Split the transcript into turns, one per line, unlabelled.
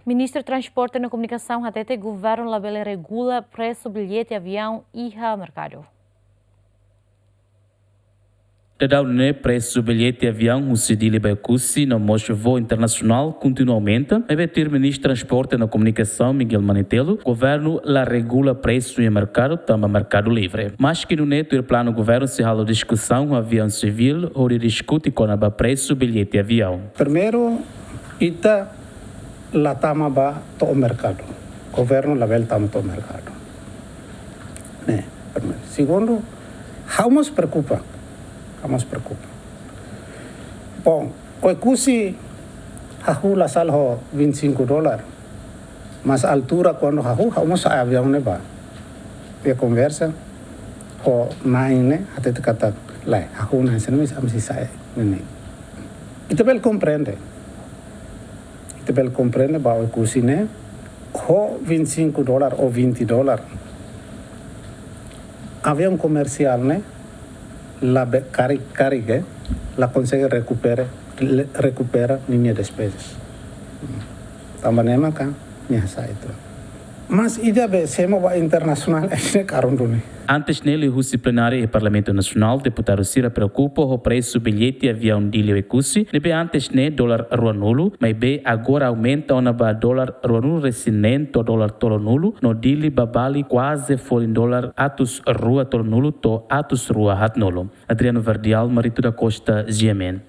Ministro do Transporte e Comunicação até governo labela regula preço bilhete de avião e mercado.
Dadau ne preço bilhete de avião o Cidili Bacusi no mostra voo internacional continua aumenta. Evetir ministro do Transporte e Comunicação Miguel Manitelo, governo la regula preço e mercado, também mercado livre. Mas que no neto o plano governo se rala discussão com avião civil ou discute com a preço bilhete de avião.
Primeiro, ita la tama ba to mercado. Governo label tama to mercado. Né? Primeiro. Segundo, vamos preocupa. Bom, o custo la salho $25, mas a altura quando vamos a avião ne ba. E conversa o naine até te kata lai na sen mis am si sai ne. Itabel comprende ba o custo ne ho $25 ou $20. Avião comercial ne la carga la consegue recupera minhas despesas. Também cá minha saída. Mas ida be semo ba internacional é caro dune.
Antes nele o plenário e Parlamento Nacional deputado Cira preocupa o preço do bilhete de avião de Levecusi, nebe antes ne dólar rua nulo, mas be agora aumenta ona ba dólar rua nulo resinente o dólar tolo nulo, no dili babali quase for em dólar atus rua tolo nulo to atus rua hat nulo. Adriano Verdial, Marito da Costa, GMN.